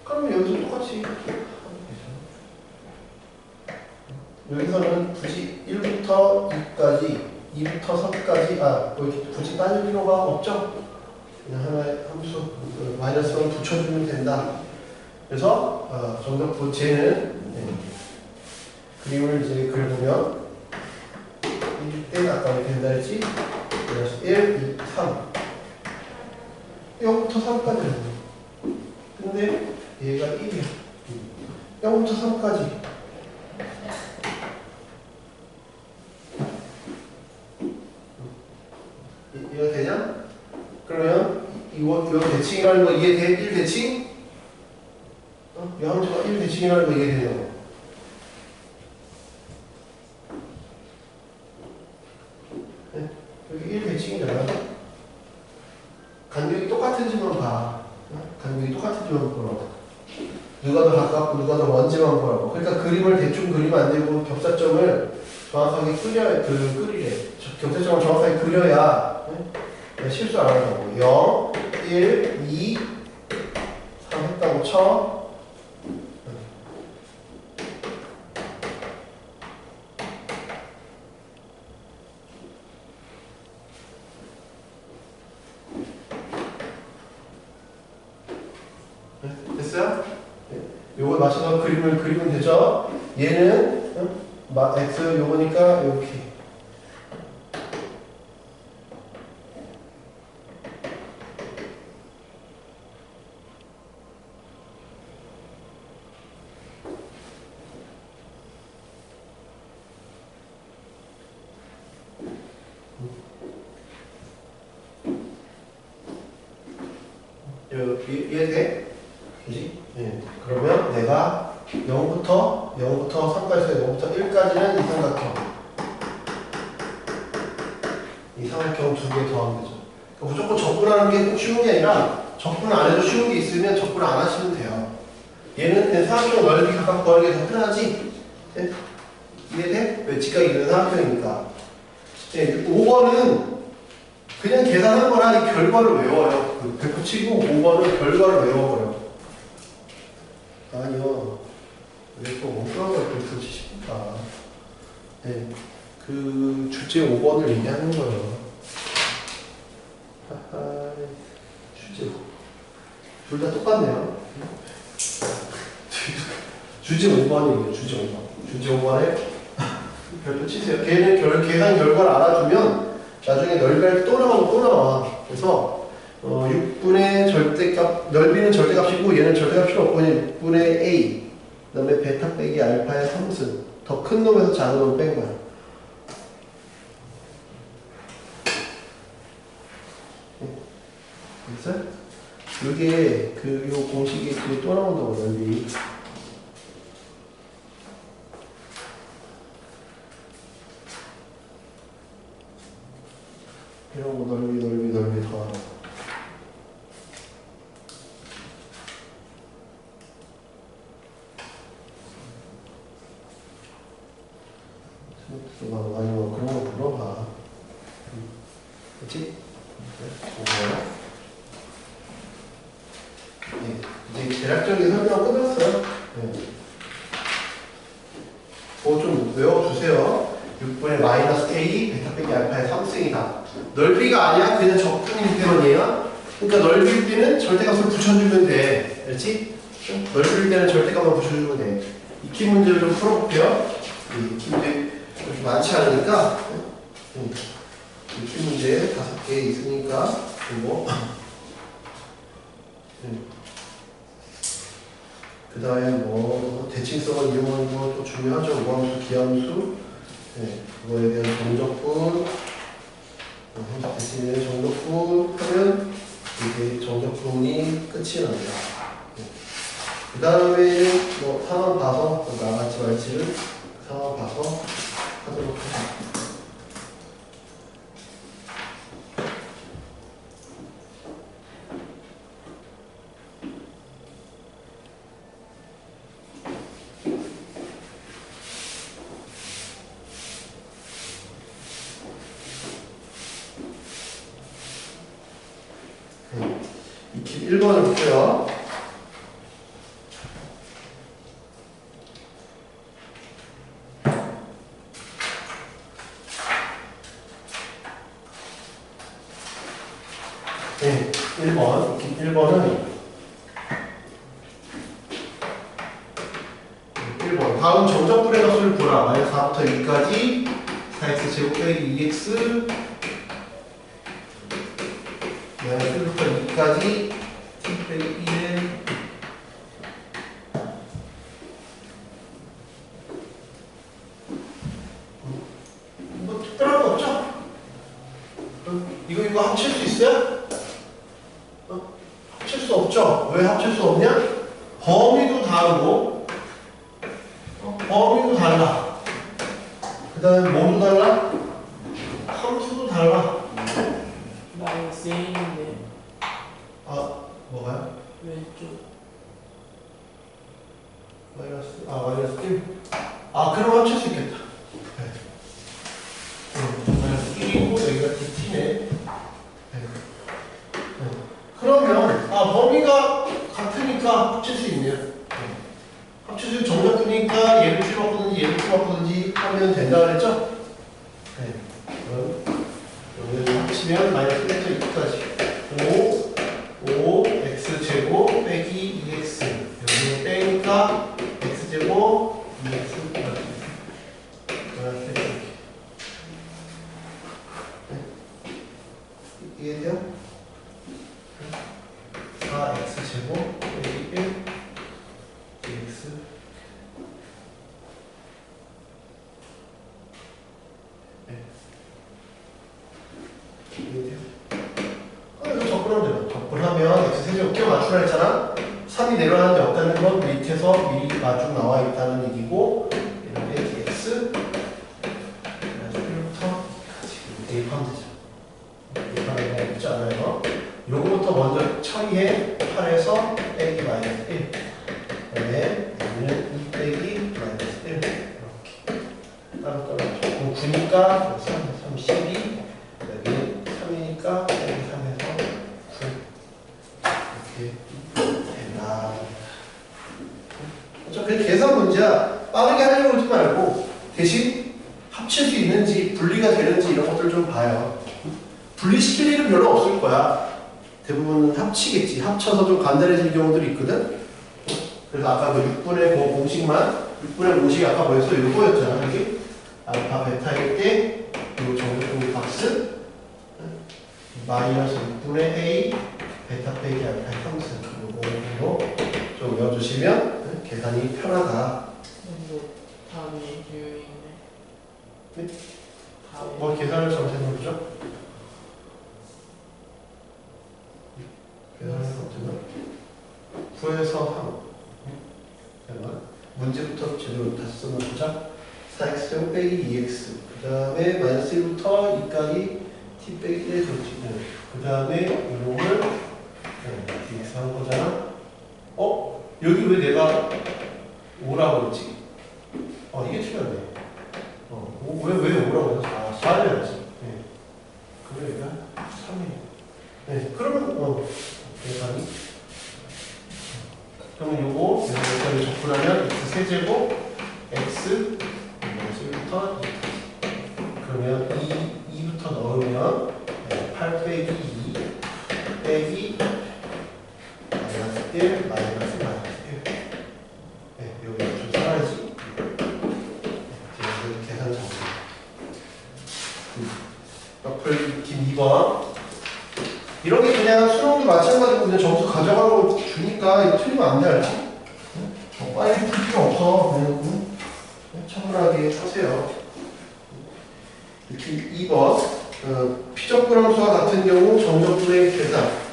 그럼 여기서 똑같이 여기서는 굳이 1부터 2까지 2부터 3까지 굳이 따질 필요가 없죠? 그냥 하나의 함수 마이너스만 붙여주면 된다. 그래서 정답 쟤는 그림을 이제 그려보면 1대 아까 왜 된다 했지? 1, 2, 3 0부터 3까지 근데 얘가 1이야 0부터 3까지 이해가 되냐? 그러면 이거 대칭이라는 거 이해돼? 1 대칭? 이 함수가 1 대칭이라는 거 이해되냐고? 네? 여기 1 대칭이잖아. 간격이 똑같은지만 봐. 간격이 똑같은지만 보라고. 누가 더 가깝고 누가 더 먼지만 보라고. 그러니까 그림을 대충 그리면 안 되고 겹사점을 정확하게 그리래. 겹사점을 정확하게 그려야 실수 안 한다고. 0, 1, 2, 3 했다고 쳐. 됐어요? 요걸 맞춰서 그림을 그리면 되죠? 얘는 x 요거니까 이렇게. 이해돼? 그지? 예. 그러면 내가 0부터 3까지 해서 0부터 1까지는 이 삼각형 두 개 더하면 되죠. 그러니까 무조건 접근하는 게 꼭 쉬운 게 아니라 접근 안 해도 쉬운 게 있으면 접근 안 하시면 돼요. 얘는 그냥 삼각형 넓이 각각 구하는 게 더 편하지? 네? 이해돼? 왜 직각이 있는 삼각형이니까. 네, 5번은 그냥 계산한 거라 이 결과를 외워요. 100% 치고 5번은 결과를 외워버려. 아니요. 왜 또 원가가 그렇게 치십니까? 네. 그 주제 5번을 얘기하는 거예요. 하하, 주제. 둘 다 똑같네요. 주제 5번이에요. 주제 5번. 주제 5번에 별표 치세요. 걔는 계산 결과를 알아두면 나중에 넓이할 때 또 나오고 또 나와. 그래서 6분의 절대값, 넓이는 절대값이고 얘는 절대값 필요 없고 6분의 a 그 다음에 베타 빼기 알파의 3승 더 큰 놈에서 작은 놈 뺀 거야. 됐어요? 이게 요 공식이 또 나온다고 넓이. 이런 거 넓이 더하라고. 아니면 그런 거 물어봐. 그치? 네. 이제 대략적인 설명 끝났어요. 네. 그거 좀 외워주세요. 6분의 마이너스 a 베타 빼기 알파의 3승이다. 넓이가 아니야. 그냥 적분일 때문이에요. 그러니까 넓이일 때는 절대값을 붙여주면 돼. 알지? 넓이일 때는 절대값만 붙여주면 돼. 익히 문제를 좀 풀어볼게요. 익히 문제 그렇게 많지 않으니까 익히 문제 5개 있으니까 그리고 그 다음에 뭐 대칭성을 이용하는 것도 중요하죠. 우함수, 기함수. 네, 그거에 대한 정적분, 대칭의 정적분 하면 이게 정적분이 끝이 납니다. 네. 그 다음에 뭐 상황 봐서 나갈지 말지를 상황 봐서 하도록 하겠습니다. 익히 1번을 볼게요. 네, 1번. 익히 1번은 1번. 다음 정적분의 값을 구하라. 마이너스 4부터 2까지 4x 제곱 빼기 2x 마이너스 1부터 2까지 t 빼기 1에 뭐 특별한 거 없죠? 이거 합칠 수 있어요? 합칠 수 없죠? 왜 합칠 수 없냐? 범위도 다르고 범위도 달라. 그 다음에 뭐도 달라? 함수도 달라. 마이너스 1인데 아, 뭐가요? 왼쪽 마이너스 1. 아, 그럼 합칠 수 있겠다. 마이너스 1이고 여기가 dt네. 그러면 범위가 같으니까 합칠 수 있네요. 합칠 수 있는 정답이니까 얘를 T로 바꾸든지 얘를 T로 바꾸든지 하면 된다 그랬죠? 네. 그럼 여기를 합치면 마이너스 1부터 2까지 5 x제곱 빼기 2x 여기는 빼니까 x제곱 2x 빼기 이해돼요? 4x제곱 빼기 1 dx 이해돼요? 이거 접근하면 돼요. 접근하면 x세제곱 끼워 맞추라 했잖아. 3이 내려가는데 없다는 건 밑에서 미리 마중 나와 있다는 얘기고 이렇게 dx 1부터 대입하면 되죠. 대입하는 거 있지 않아요? 요거부터 먼저 처리해. 8에서 빼기 마이너스 1 그다음에 여기는 2 빼기 마이너스 1 이렇게 따로 그럼 9니까 3, 12 여기는 3이니까 빼기 3에서 9 이렇게 된다. 어차피 계산 문제야. 빠르게 하려고 하지 말고 대신 합칠 수 있는지 분리가 되는지 이런 것들 좀 봐요. 분리시킬 일은 별로 없을 거야. 대부분은 합치겠지. 합쳐서 좀 간단해질 경우들이 있거든. 그래서 아까 그 6분의 공식만 6분의 공식이 아까 뭐였어? 이거였잖아. 여기 알파 베타일 때 이 정적분의 값은 마이너스 6분의 a 베타 빼기 알파 함수 이거 좀 외워주시면 계산이 편하다. 답이 유형이네. 네? 뭐 계산을 잘못해놓죠? 계산을 잘못해놓죠? 9에서 3 문제부터 제대로 다시 써놓자. 4x제곱 빼기 2x 그 다음에 마이너스 1부터 2까지 t 빼기 1에 줬지. 그 다음에 이놈을 dx 한 거잖아. 여기 왜 내가 5라고 그랬지? 이게 틀렸네. 왜 5라고 했어? 4를 했지. 네. 그래, 얘가 3이에요. 네, 그러면, 계산이. 그러면 요거, 여기까지 접근하면 x 세제곱, x, 1부터 2까지. 그러면 2부터 넣으면 8 빼기 2 빼기 마이너스 1 마이너스 1. 네, 여기 좀 살아야지. 이제 계산 정리. 옆을 익힌 2번. 이런 게 그냥 수능도 마찬가지고 그냥 점수 가져가고 주니까 이거 틀리면 안 돼, 알지? 빨리 풀 필요 없어. 그냥 차분하게 하세요. 이렇게 2번 피적분함수와 같은 경우 정적분의 계산.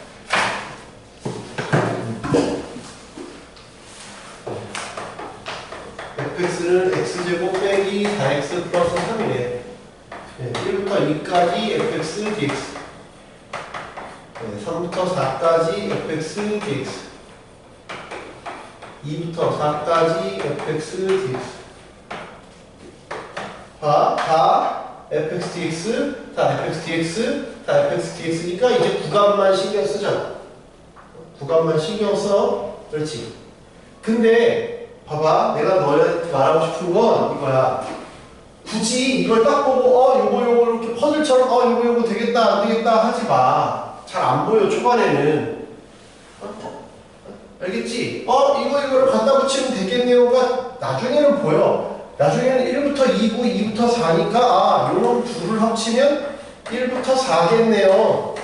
fx는 x제곱 빼기 4x 플러스 3이네. 1부터 2까지 fx dx. 3부터 4까지 fx dx. 2부터 4까지 fx dx. 다 fx dx, 다 fx dx, 다 fx dx니까 이제 구간만 신경 쓰잖아. 구간만 신경 써. 그렇지. 근데 봐봐, 내가 너한테 말하고 싶은 건 이거야. 굳이 이걸 딱 보고 요거 이렇게 퍼즐처럼 요거 되겠다 안 되겠다 하지 마. 잘 안 보여 초반에는. 알겠지? 이거를 갖다 붙이면 되겠네요가 나중에는 보여. 나중에는 1부터 2고 2부터 4니까 요런 둘을 합치면 1부터 4겠네요.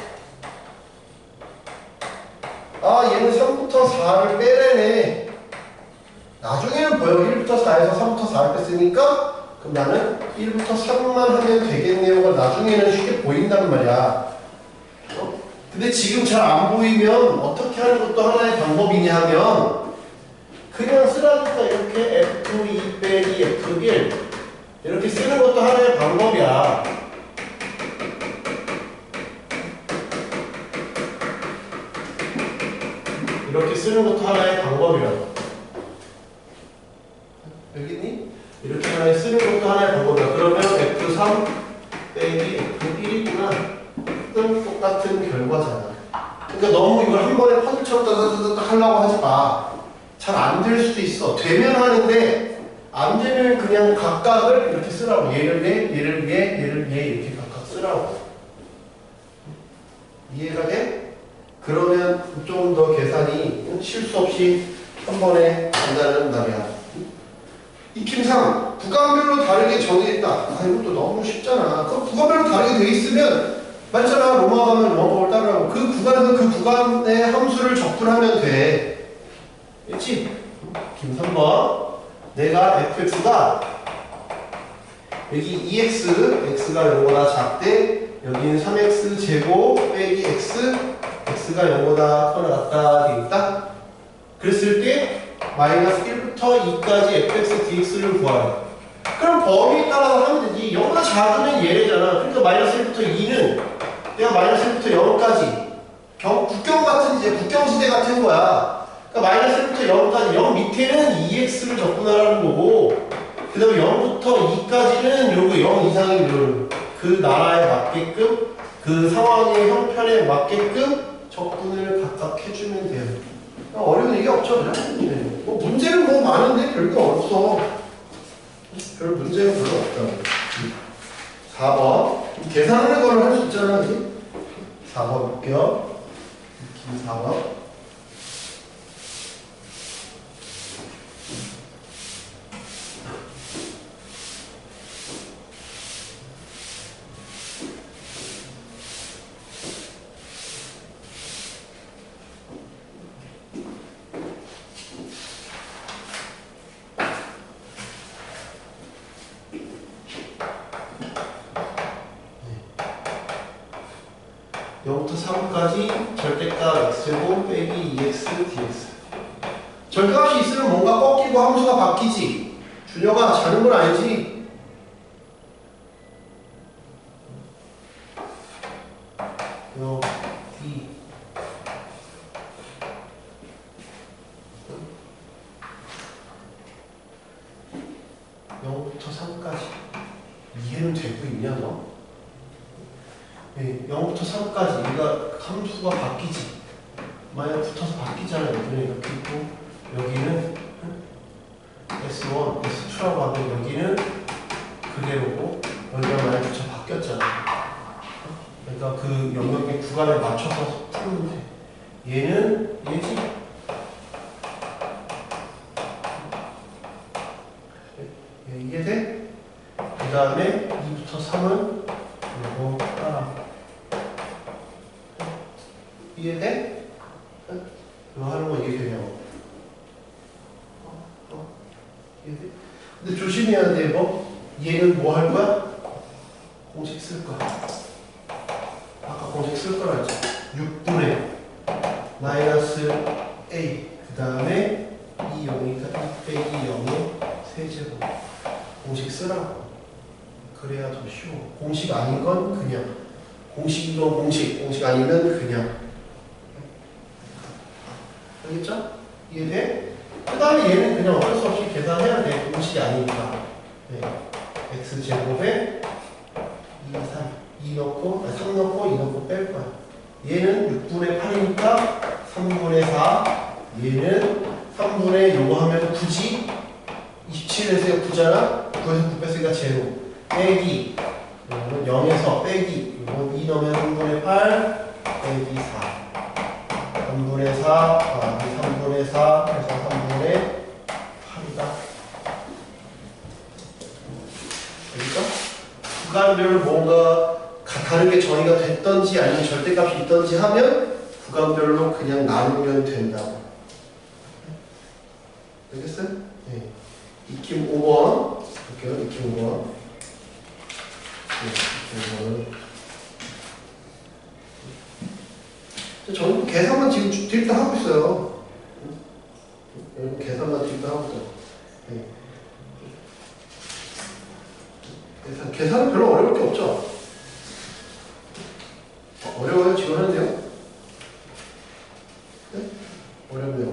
얘는 3부터 4를 빼래네. 나중에는 보여. 1부터 4에서 3부터 4를 뺐으니까 그럼 나는 1부터 3만 하면 되겠네요가 나중에는 쉽게 보인단 말이야. 근데 지금 잘 안 보이면 어떻게 하는 것도 하나의 방법이냐 하면 그냥 쓰라니까 이렇게 F2 빼기 F1 이렇게 쓰는 것도 하나의 방법이야. 이렇게 쓰는 것도 하나의 방법이라고. 알겠니? 이렇게 하나의 쓰는 것도 하나의 방법이야. 그러면 F3 빼기 F1이구나. 똑같은 결과잖아. 그러니까 너무 이걸 한 번에 퍼즐처럼 따다다닥 하려고 하지 마. 잘 안 될 수도 있어. 되면 하는데 안 되면 그냥 각각을 이렇게 쓰라고. 얘를 얘 이렇게 각각 쓰라고. 이해가 돼? 그러면 좀 더 계산이 실수 없이 한 번에 된다는 말이야. 익힘상 구간별로 다르게 정의했다. 이것도 너무 쉽잖아. 그럼 구간별로 다르게 돼 있으면 말잖아. 로마 가면 로마법을 따르라고. 그 구간에서 그 구간의 함수를 적분하면 돼. 그렇지? 김 3번. 내가 fx가 여기 2x, x가 0보다 작대. 여기는 3x 제곱 빼기 x, x가 0보다 커나 같다 되겠다. 그랬을 때 마이너스 1부터 2까지 fx dx를 구하라. 그럼 범위 따라서 하면 되지. 0보다 작으면 얘래잖아. 그러니까 마이너스 1부터 2는 내가 마이너스 1부터 0까지 국경 같은 이제 국경시대 같은 거야. 그러니까 마이너스 1부터 0까지 0 밑에는 2x를 적분하라는 거고 그 다음에 0부터 2까지는 요거 0 이상인 그 나라에 맞게끔 그 상황의 형편에 맞게끔 적분을 각각 해주면 돼요. 어려운 얘기 없죠, 그죠? 네. 문제는 많은데 별게 없어. 별 문제가 별로 없다. 4번. 계산하는 거를 할 수 있잖아, 그치? 4번 볼게요. 4번. 절대값 x제곱 빼기 2x dx. 절대값이 있으면 뭔가 꺾이고 함수가 바뀌지. 준혁아 자는 건 아니지. 여기 0부터 3까지 이해는 되고 있냐 너? 네, 0부터 3까지 얘가 함수가 바뀌지. 만약 붙어서 바뀌잖아요. 여기는 이렇게 있고 여기는 S1, S2라고 하면 여기는 그대로고 여기가 만약 붙여 바뀌었잖아. 그러니까 그 영역의 구간에 맞춰서 풀면 돼. 얘는 얘지. 이해돼? 그 다음에 2부터 3은 이거 따라. 어떻게 되냐고. 이해돼? 근데 조심해야 돼. 뭐 얘는 뭐 할 거야? 공식 쓸 거야. 아까 공식 쓸 거라 했지. 6분의 마이너스 a 그 다음에 2 0이니까 2 빼기 0의 세제곱. 공식 쓰라고. 그래야 더 쉬워. 공식 아닌 건 그냥. 공식이건 공식 아니면 그냥. 알겠죠? 이해돼? 그 다음에 얘는 그냥 어쩔 수 없이 계산해야 돼. 공식이 아니니까. 네. x제곱에 2, 3, 2 넣고, 3 넣고, 2 넣고 뺄 거야. 얘는 6분의 8이니까 3분의 4. 얘는 3분의 요거 하면 9지? 27에서 9잖아? 9에서 9 뺐으니까 제로. 빼기. 이거는 0에서 빼기. 이건 2 넣으면 3분의 8. 빼기 4. 3분의 4. 3분의 4. 그래서 3분의 8이다. 알겠죠? 구간별로 뭔가 다르게 정의가 됐던지 아니면 절대값이 있던지 하면 구간별로 그냥 나누면 된다고. 알겠어요? 네. 익힘 5번 볼게요. 익힘 5번. 네, 저는 계산만 지금 드립다 하고 있어요. 여러분 계산만 드립다 하고 있어요. 네. 계산은 별로 어려울 게 없죠? 어려워요? 지금 하는데요? 네? 어렵네요.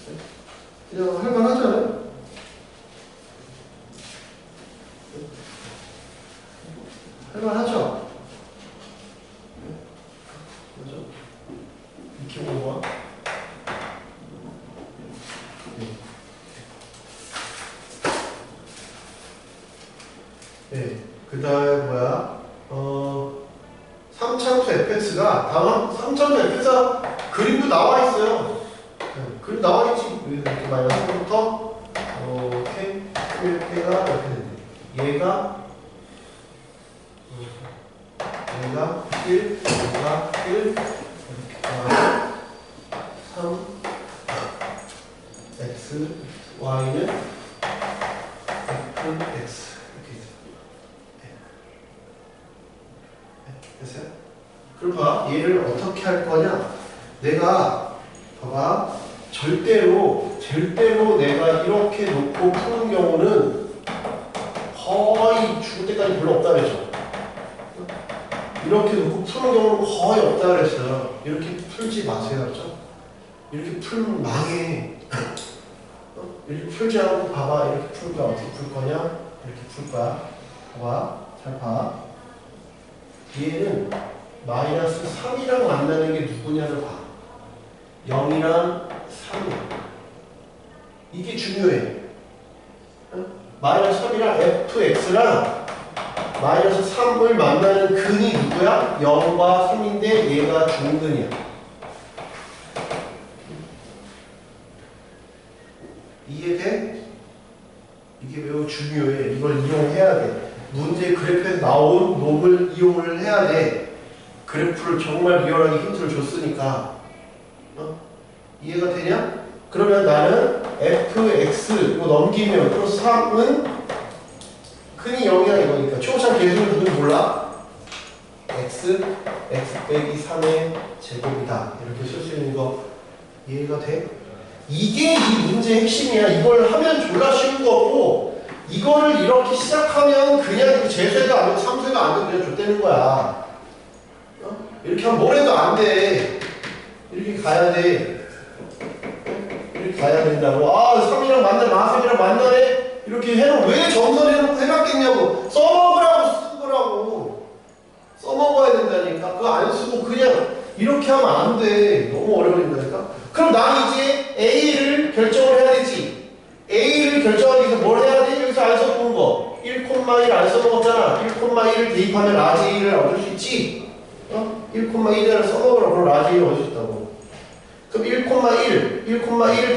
네? 그냥 할만하잖아요? 네? 할만하죠? 네? 그죠? 이렇게 온 거야? 네. 그 다음에 뭐야? 3차수 fx가 다음 3차수 fx가 그림도 나와 있어요. 네, 그림 나와 있지. 이렇게 마이너스부터 이렇게 1K가 이렇게 되네. 얘가 1, 얘가 1, 이렇게 3, x, y는 f, x. 됐어요? 그럼 봐. 얘를 어떻게 할 거냐? 내가 봐봐. 절대로 내가 이렇게 놓고 푸는 경우는 거의 죽을 때까지 별로 없다 그랬죠. 이렇게 놓고 푸는 경우는 거의 없다 그랬어요. 이렇게 풀지 마세요. 그렇죠? 이렇게 풀면 망해. 이렇게 풀지 않고 봐봐. 이렇게 풀 거야. 어떻게 풀 거냐? 이렇게 풀 거야. 봐봐. 잘 봐. 얘는 마이너스 3이랑 만나는 게 누구냐를 봐. 0이랑 3. 이게 중요해. 마이너스 3이랑 fx랑 마이너스 3을 만나는 근이 누구야? 0과 3인데 얘가 중근이야. 이해돼? 이게 매우 중요해. 이걸 이용해야 돼. 문제 그래프에서 나온 놈을 이용을 해야 돼. 그래프를 정말 리얼하게 힌트를 줬으니까. 이해가 되냐? 그러면 나는 fx 이거 넘기면 플러스 3은 근이 0이야 이거니까 초고참 계수를 누군지 몰라? x 빼기 3의 제곱이다. 이렇게 쓸 수 있는 거 이해가 돼? 이게 이 문제의 핵심이야. 이걸 하면 졸라 쉬운 거고 이거를 이렇게 시작하면 그냥 제수해도 안 되고 삼수해도 안 되고 그냥 줬다는 거야. 이렇게 하면 뭘 해도 안 돼. 이렇게 가야 돼. 이렇게 가야 된다고. 3이랑 만나네. 3이랑 만나네. 이렇게 해놓고 왜 정선해놓고 해놨겠냐고. 써먹으라고 쓴 거라고. 써먹어야 된다니까. 그거 안 쓰고 그냥 이렇게 하면 안 돼. 너무 어려워진다니까. 그럼 난 이제 A를 결정을 해야 되지. A를 결정하기 위해서 뭘 해야 돼? 여기서 안 써본 거. 1,1 안 써먹었잖아. 1,1을 대입하면 라지 A를 얻을 수 있지. 1,1을 써먹으라고 그럼 라지 A를 얻을 수 있다고. 그럼 1,1을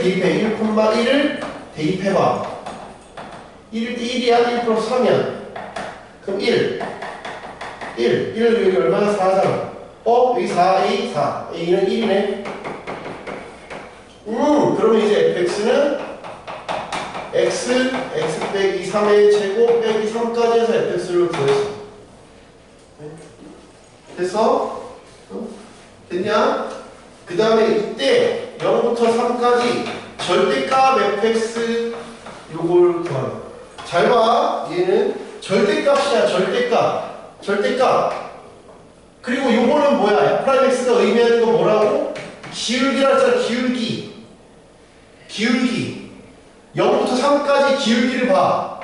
대입해. 1,1을 대입해봐. 1일 때 1이야? 1 플러스 3이야. 그럼 1 여기 얼마나 4잖아. 여기 4a 4 a는 1이네. 그러면 이제 fx는 x 빼기 3의 제곱 빼기 3까지 해서 fx를 구했어. 됐어? 됐냐? 그 다음에 이때 0부터 3까지 절대값 fx 요걸 구하는. 잘 봐. 얘는 절대값이야. 절대값. 그리고 요거는 뭐야? f'x가 의미하는 거 뭐라고? 기울기라 했잖아. 기울기. 0부터 3까지 기울기를 봐.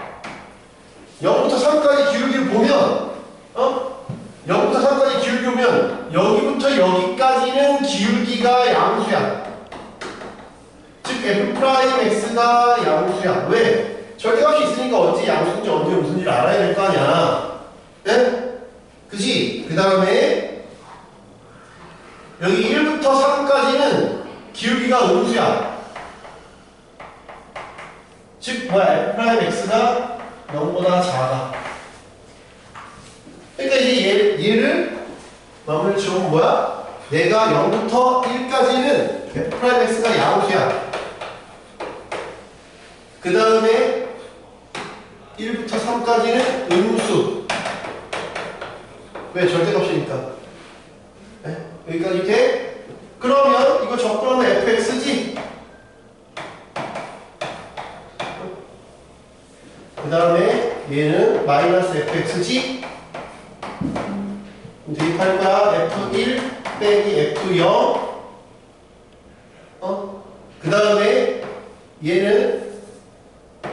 0부터 3까지 기울기를 보면 0부터 3까지 기울기 보면 여기부터 여기까지는 기울기가 양수야. 즉 f'x가 양수야. 왜? 절대값이 있으니까 언제 양수인지 언제 음수인지를 알아야 될 거 아니야. 네? 그지? 그 다음에 여기 1부터 3까지는 기울기가 음수야. 즉 뭐야? f'x가 0보다 작아. 그러니까 이제 얘를 마무리 지으면 뭐야? 내가 0부터 1까지는 f'x가 양수야. 그 다음에 1부터 3까지는 음수. 왜? 절대값이니까. 네? 여기까지 이렇게. 그러면 이거 적분하면 fx지? 그 다음에 얘는 마이너스 fx지? 대입할 거야. f1 빼기 f0. 그 다음에 얘는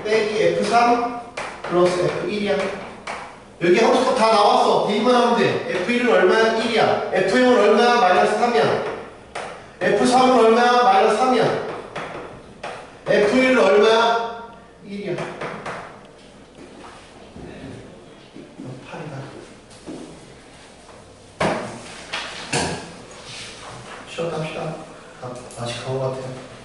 빼기 f3 플러스 f1이야. 여기 함수값 다 나왔어. 대입만 하면 돼. f1은 얼마야? 1이야. f0은 얼마야? 마이너스 3이야. f3은 얼마야? 마이너스 3이야. f1은 얼마야? 1이야. 8이다. 쉬었다 합시다. 아직 그거 같아요.